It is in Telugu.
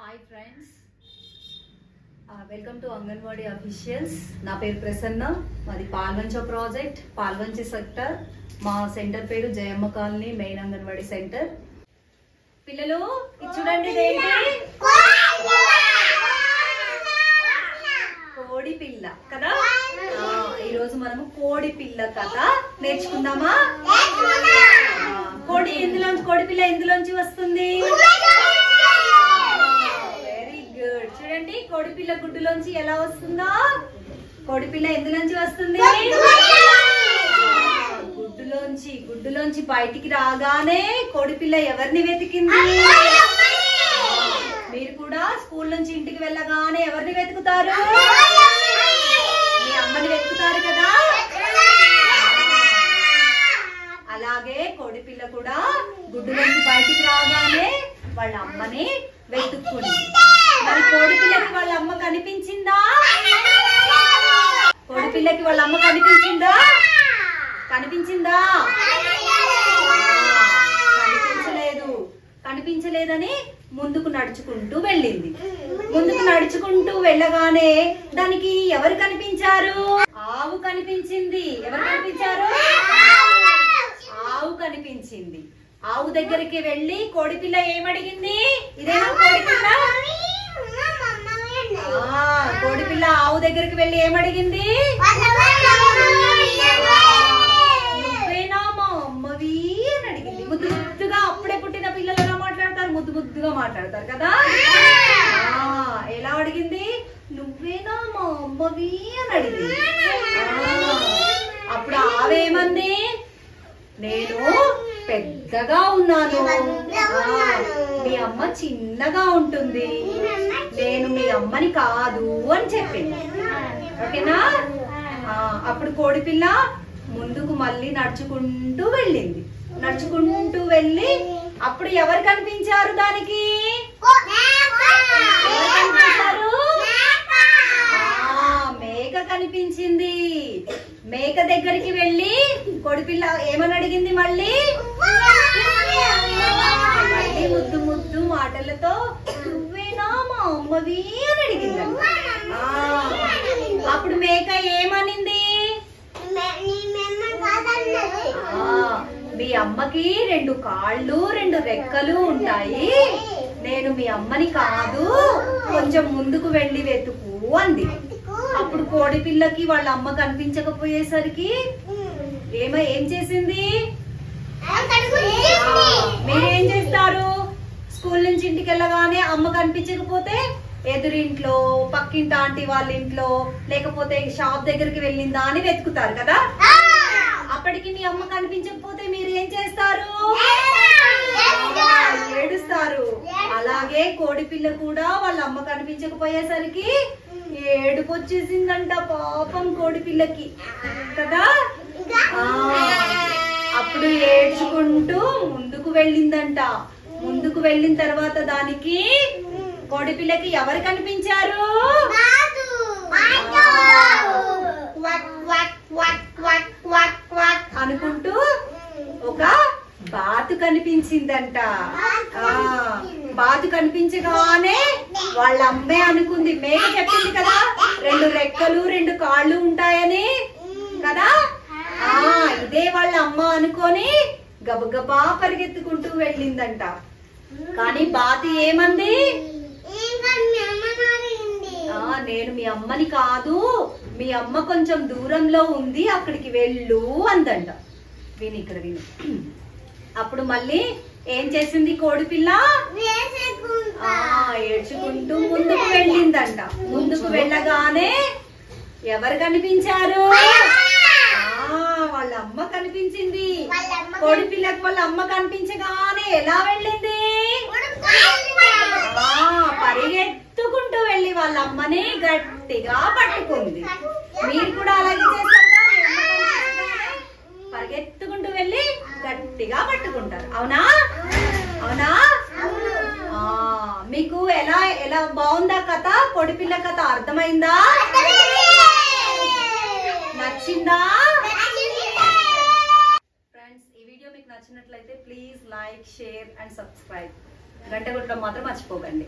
Hi friends, welcome to anganwadi officials. నా పేరు ప్రసన్న, మాది పాల్వంచ ప్రాజెక్ట్, పాల్వంచి సెక్టర్. మా సెంటర్ పేరు Jayamma colony main anganwadi centre. పిల్లలు చూడండి, కోడి పిల్ల కదా. ఈరోజు మనము కోడి పిల్ల కథ నేర్చుకుందామా? కోడి పిల్ల ఎందులోంచి వస్తుంది? చూడండి, కోడిపిల్ల గుడ్డులోంచి ఎలా వస్తుందో. కోడిపిల్ల ఎందులోంచి వస్తుంది? గుడ్డులోంచి బయటికి రాగానే కోడిపిల్ల ఎవరిని వెతికింది? మీరు కూడా స్కూల్ నుంచి ఇంటికి వెళ్ళగానే ఎవరిని వెతుకుతారు? మీ అమ్మని వెతుకుతారు కదా. అలాగే కోడిపిల్ల కూడా గుడ్డులోంచి బయటికి రాగానే వాళ్ళ అమ్మని వెతుక్కుంది. మరి కోడిపిల్లకి వాళ్ళ అమ్మ కనిపించిందా? కోడిపిల్లకి వాళ్ళ అమ్మ కనిపించిందా? కనిపించలేదని ముందుకు నడుచుకుంటూ వెళ్ళింది. ముందుకు నడుచుకుంటూ వెళ్ళగానే దానికి ఎవరు కనిపించారు? ఆవు కనిపించింది. ఎవరు కనిపించారు? ఆవు కనిపించింది. ఆవు దగ్గరికి వెళ్ళి కోడిపిల్ల ఏమడిగింది? ఇదేనా కోడిపిల్ల? కోడిపిల్ల ఆవు దగ్గరికి వెళ్ళి ఏమడిగింది? నువ్వేనా మా అమ్మవి అని అడిగింది. ముద్దుగా అప్పుడే పుట్టిన పిల్లలు ఎలా మాట్లాడతారు? ముద్దుగా మాట్లాడతారు కదా. ఎలా అడిగింది? నువ్వేనా మా అమ్మవి అని అడిగింది. అప్పుడు ఆవేమంది? నేను పెద్దగా ఉన్నాను, మీ అమ్మ చిన్నగా ఉంటుంది, నేను మీ అమ్మని కాదు అని చెప్పింది. ఓకేనా? అప్పుడు కోడిపిల్ల ముందుకు మళ్ళీ నడుచుకుంటూ వెళ్ళింది. నడుచుకుంటూ వెళ్ళి అప్పుడు ఎవరు కనిపించారు దానికి? మేక కనిపించింది. మేక దగ్గరికి వెళ్ళి కోడిపిల్ల ఏమని అడిగింది? మళ్ళీ ముద్దు మాటలతో నువ్వేనా మా అమ్మవి అని అడిగింది. అప్పుడు మేక ఏమనింది? మీ అమ్మకి 2 కాళ్ళు 2 రెక్కలు ఉంటాయి, నేను మీ అమ్మని కాదు, కొంచెం ముందుకు వెళ్ళి వెతుకు అంది. అప్పుడు కోడిపిల్లకి వాళ్ళ అమ్మ కనిపించకపోయేసరికి ఏం చేసింది? మీరేం చేస్తారు? స్కూల్ నుంచి ఇంటికి వెళ్ళగానే అమ్మ కనిపించకపోతే ఎదురింట్లో, పక్కింటి ఆంటీ వాళ్ళ ఇంట్లో, లేకపోతే షాప్ దగ్గరికి వెళ్ళిందా అని వెతుకుతారు కదా. అప్పటికి మీ అమ్మ కనిపించకపోతే మీరు ఏం చేస్తారు? ఏడుస్తారు. అలాగే కోడిపిల్ల కూడా వాళ్ళ అమ్మ కనిపించకపోయేసరికి ఏడుపు వచ్చేసిందంట పాపం కోడిపిల్లకి కదా. అప్పుడు ఏడ్చుకుంటూ ముందుకు వెళ్ళిందంట. ముందుకు వెళ్ళిన తర్వాత దానికి కోడిపిల్లకి ఎవరు కనిపించారు? అనుకుంటూ ఒక బాతు కనిపించిందంట. బాతు కనిపించగానే వాళ్ళ అమ్మే అనుకుంది, మేక చెప్పింది కదా 2 రెక్కలు 2 కాళ్ళు ఉంటాయని కదా. ఇదే వాళ్ళ అమ్మ అనుకొని గబగబా పరిగెత్తుకుంటూ వెళ్ళిందంట. కానీ బాతి ఏమంది? నేను మీ అమ్మని కాదు, మీ అమ్మ కొంచెం దూరంలో ఉంది, అక్కడికి వెళ్ళు అందంట. ఇక్కడ విని. అప్పుడు మళ్ళీ ఏం చేసింది కోడిపిల్ల? ఏడ్చుకుంటూ ముందుకు వెళ్ళిందంట. ముందుకు వెళ్ళగానే ఎవరు కనిపించారు? వాళ్ళ అమ్మ కనిపించింది. కోడిపిల్లకి వాళ్ళ అమ్మ కనిపించగానే ఎలా వెళ్ళింది? పరిగెత్తుకుంటూ వెళ్ళి వాళ్ళ అమ్మని గట్టిగా పట్టుకుంది. మీరు కూడా అలాగే చేస్తారు, పరిగెత్తుకుంటూ వెళ్ళి గట్టిగా పట్టుకుంటారు. అవునా? మీకు ఎలా బాగుందా కథ? కోడిపిల్ల కథ అర్థమైందా? నచ్చిందా? ఫ్రెండ్స్, ఈ వీడియో మీకు నచ్చినట్లయితే please like, share and subscribe. గంట కొట్టడం మాత్రం మర్చిపోకండి.